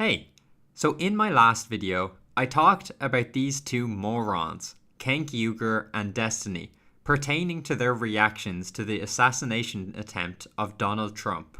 Hey, so in my last video, I talked about these two morons, Cenk Uygur and Destiny, pertaining to their reactions to the assassination attempt of Donald Trump.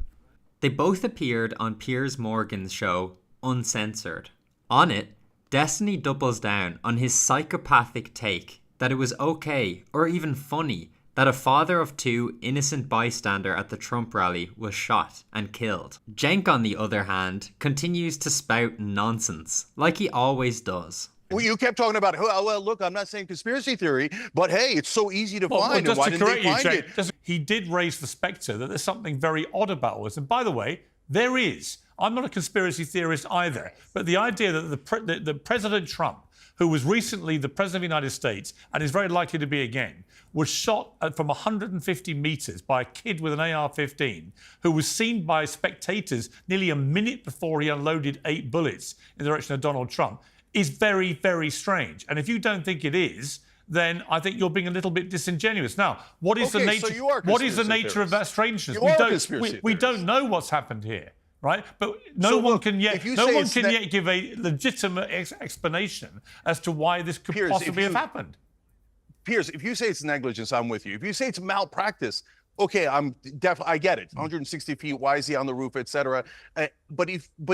They both appeared on Piers Morgan's show, Uncensored. On it, Destiny doubles down on his psychopathic take that it was okay, or even funny, that a father of two innocent bystander at the Trump rally was shot and killed. Cenk, on the other hand, continues to spout nonsense, like he always does. Well, you kept talking about, oh, well, look, I'm not saying conspiracy theory, but hey, it's so easy to find. Just why to didn't correct they you, find Cenk, it? he did raise the spectre that there's something very odd about all this. And by the way, there is. I'm not a conspiracy theorist either, but the idea that the President Trump, who was recently the President of the United States and is very likely to be again, was shot from 150 meters by a kid with an AR-15 who was seen by spectators nearly a minute before he unloaded 8 bullets in the direction of Donald Trump is very, very strange. And if you don't think it is, then I think you're being a little bit disingenuous. Now, what is the nature? So what is the nature of that strangeness? We don't know what's happened here. Right, but no one can yet give a legitimate explanation as to why this could possibly have happened. Piers, if you say it's negligence, I'm with you. If you say it's malpractice, okay, I get it. 160 feet, why is he on the roof, etc. But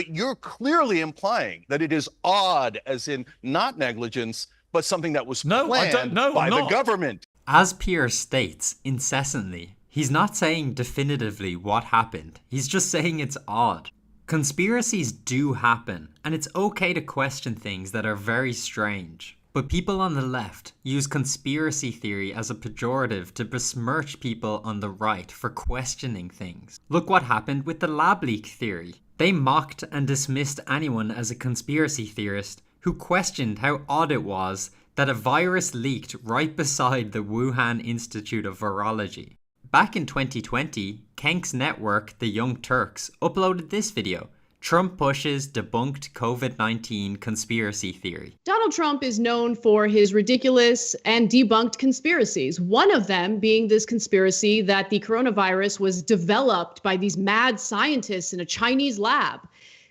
you're clearly implying that it is odd, as in not negligence, but something that was planned by the government. As Piers states incessantly, he's not saying definitively what happened. He's just saying it's odd. Conspiracies do happen, and it's okay to question things that are very strange. But people on the left use conspiracy theory as a pejorative to besmirch people on the right for questioning things. Look what happened with the lab leak theory. They mocked and dismissed anyone as a conspiracy theorist who questioned how odd it was that a virus leaked right beside the Wuhan Institute of Virology. Back in 2020, Cenk's network, The Young Turks, uploaded this video. Trump pushes debunked COVID-19 conspiracy theory. Donald Trump is known for his ridiculous and debunked conspiracies. One of them being this conspiracy that the coronavirus was developed by these mad scientists in a Chinese lab.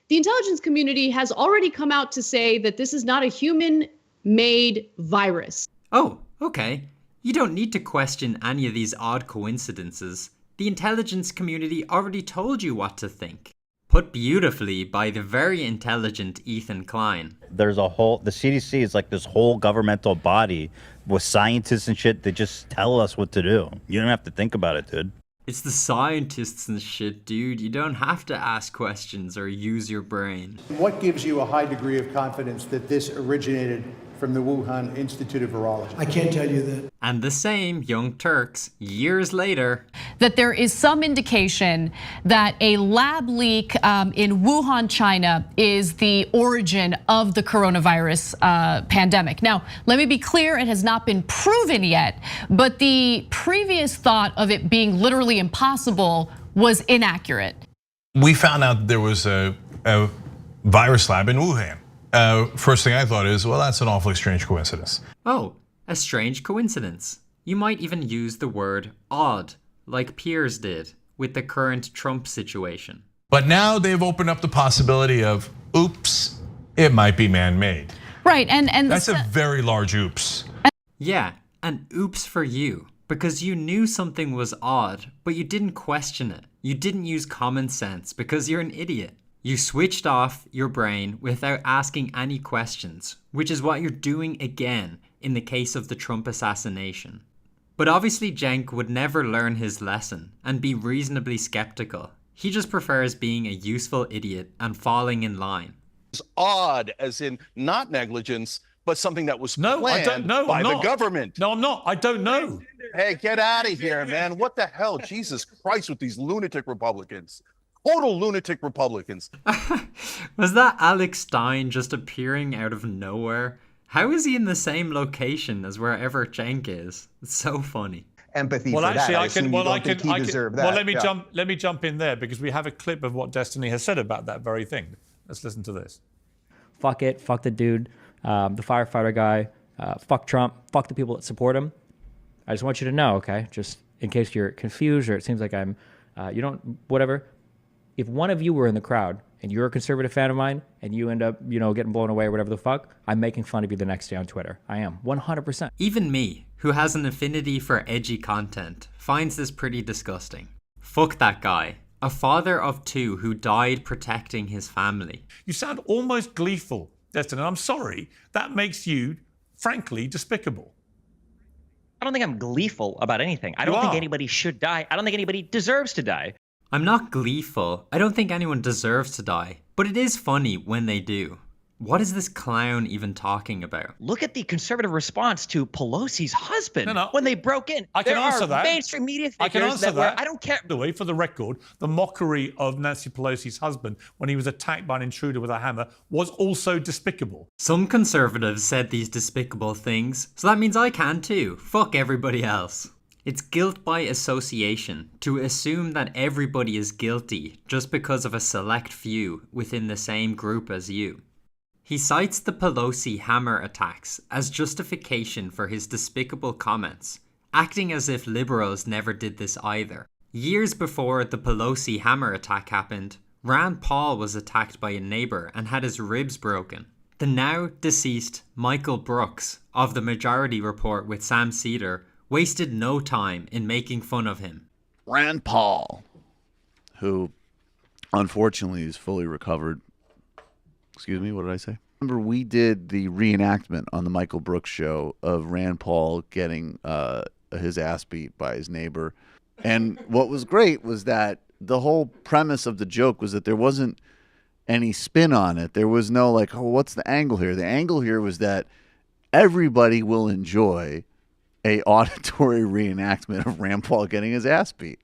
The intelligence community has already come out to say that this is not a human-made virus. Oh, okay. You don't need to question any of these odd coincidences. The intelligence community already told you what to think. Put beautifully by the very intelligent Ethan Klein. There's the CDC is like this whole governmental body with scientists and shit that just tell us what to do. You don't have to think about it, dude. It's the scientists and shit, dude. You don't have to ask questions or use your brain. What gives you a high degree of confidence that this originated from the Wuhan Institute of Virology? I can't tell you that. And the same Young Turks, years later. That there is some indication that a lab leak in Wuhan, China is the origin of the coronavirus pandemic. Now, let me be clear, it has not been proven yet, but the previous thought of it being literally impossible was inaccurate. We found out there was a virus lab in Wuhan. First thing I thought is, well, that's an awfully strange coincidence. Oh, a strange coincidence. You might even use the word odd, like Piers did with the current Trump situation. But now they've opened up the possibility of, oops, it might be man-made. Right, and that's a very large oops. Yeah, an oops for you, because you knew something was odd, but you didn't question it. You didn't use common sense because you're an idiot. You switched off your brain without asking any questions, which is what you're doing again in the case of the Trump assassination. But obviously Cenk would never learn his lesson and be reasonably skeptical. He just prefers being a useful idiot and falling in line. It's odd, as in not negligence, but something that was planned by the government. No, I'm not. I don't know. Hey, get out of here, man. What the hell? Jesus Christ with these lunatic Republicans. Total lunatic Republicans. Was that Alex Stein just appearing out of nowhere? How is he in the same location as wherever Cenk is? It's so funny. Empathy well, for actually, that. I can. Well, I can. Well, let me jump in there because we have a clip of what Destiny has said about that very thing. Let's listen to this. Fuck it. Fuck the dude, the firefighter guy. Fuck Trump. Fuck the people that support him. I just want you to know, okay? Just in case you're confused or it seems like I'm, you don't, whatever. If one of you were in the crowd and you're a conservative fan of mine and you end up, getting blown away or whatever the fuck, I'm making fun of you the next day on Twitter. I am, 100%. Even me, who has an affinity for edgy content, finds this pretty disgusting. Fuck that guy. A father of 2 who died protecting his family. You sound almost gleeful, Destin, and I'm sorry. That makes you, frankly, despicable. I don't think I'm gleeful about anything. I don't think anybody should die. I don't think anybody deserves to die. I'm not gleeful. I don't think anyone deserves to die. But it is funny when they do. What is this clown even talking about? Look at the conservative response to Pelosi's husband when they broke in. I can answer that. Mainstream media figures I can answer that. I don't care. By the way, for the record, the mockery of Nancy Pelosi's husband when he was attacked by an intruder with a hammer was also despicable. Some conservatives said these despicable things, so that means I can too. Fuck everybody else. It's guilt by association to assume that everybody is guilty just because of a select few within the same group as you. He cites the Pelosi hammer attacks as justification for his despicable comments, acting as if liberals never did this either. Years before the Pelosi hammer attack happened, Rand Paul was attacked by a neighbor and had his ribs broken. The now deceased Michael Brooks of the Majority Report with Sam Cedar wasted no time in making fun of him. Rand Paul, who unfortunately is fully recovered. Excuse me, what did I say? Remember, we did the reenactment on the Michael Brooks show of Rand Paul getting his ass beat by his neighbor. And what was great was that the whole premise of the joke was that there wasn't any spin on it. There was no like, oh, what's the angle here? The angle here was that everybody will enjoy a auditory reenactment of Rand Paul getting his ass beat.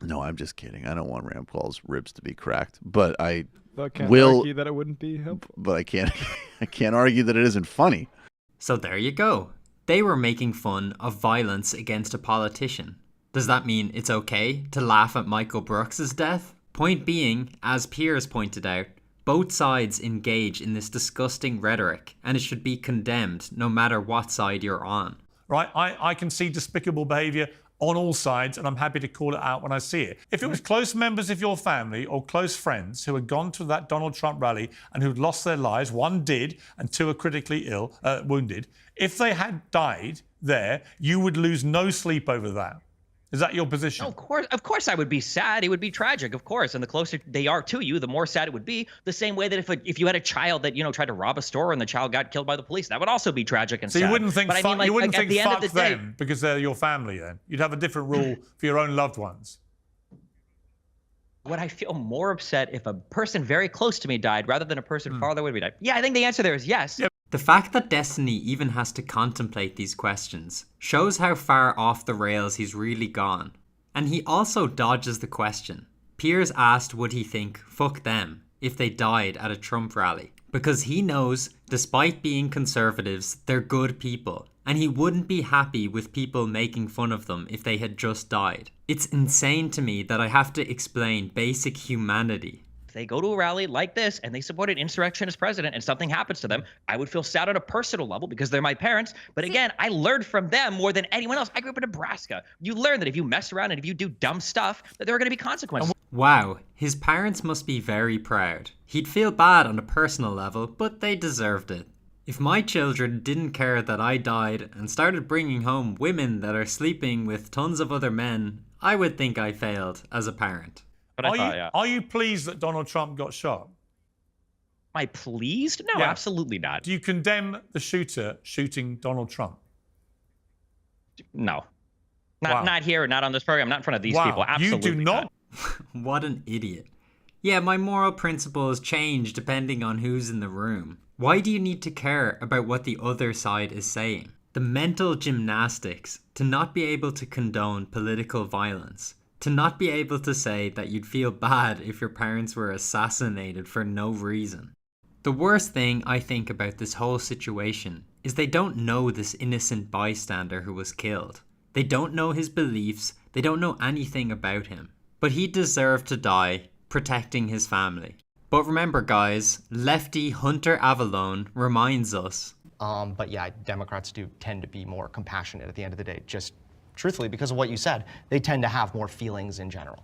No, I'm just kidding. I don't want Rand Paul's ribs to be cracked, but I can't will argue that it wouldn't be helpful. But I can't argue that it isn't funny. So there you go. They were making fun of violence against a politician. Does that mean it's okay to laugh at Michael Brooks' death? Point being, as Piers pointed out, both sides engage in this disgusting rhetoric, and it should be condemned no matter what side you're on. Right, I can see despicable behaviour on all sides, and I'm happy to call it out when I see it. If it was close members of your family or close friends who had gone to that Donald Trump rally and who'd lost their lives, 1 did and 2 are critically wounded, if they had died there, you would lose no sleep over that. Is that your position? No, of course I would be sad. It would be tragic, of course. And the closer they are to you, the more sad it would be. The same way that if you had a child that, tried to rob a store and the child got killed by the police, that would also be tragic and sad. So you wouldn't think you wouldn't think fuck them day, because they're your family then? You'd have a different rule for your own loved ones. Would I feel more upset if a person very close to me died rather than a person farther away died? Yeah, I think the answer there is yes. Yeah. The fact that Destiny even has to contemplate these questions shows how far off the rails he's really gone. And he also dodges the question. Piers asked would he think, fuck them, if they died at a Trump rally. Because he knows, despite being conservatives, they're good people. And he wouldn't be happy with people making fun of them if they had just died. It's insane to me that I have to explain basic humanity. If they go to a rally like this and they support an insurrectionist president and something happens to them, I would feel sad on a personal level because they're my parents. But again, I learned from them more than anyone else. I grew up in Nebraska. You learn that if you mess around and if you do dumb stuff, that there are going to be consequences. Wow, his parents must be very proud. He'd feel bad on a personal level, but they deserved it. If my children didn't care that I died and started bringing home women that are sleeping with tons of other men, I would think I failed as a parent. But Are you pleased that Donald Trump got shot? Am I pleased? No, Yeah. absolutely not. Do you condemn the shooter shooting Donald Trump? No. Wow. Not here, not on this program, not in front of these Wow. people. Absolutely You do not? What an idiot. Yeah, my moral principles change depending on who's in the room. Why do you need to care about what the other side is saying? The mental gymnastics to not be able to condone political violence. To not be able to say that you'd feel bad if your parents were assassinated for no reason. The worst thing I think about this whole situation is they don't know this innocent bystander who was killed. They don't know his beliefs, they don't know anything about him. But he deserved to die, protecting his family. But remember guys, lefty Hunter Avallone reminds us. But yeah, Democrats do tend to be more compassionate at the end of the day, just truthfully, because of what you said, they tend to have more feelings in general.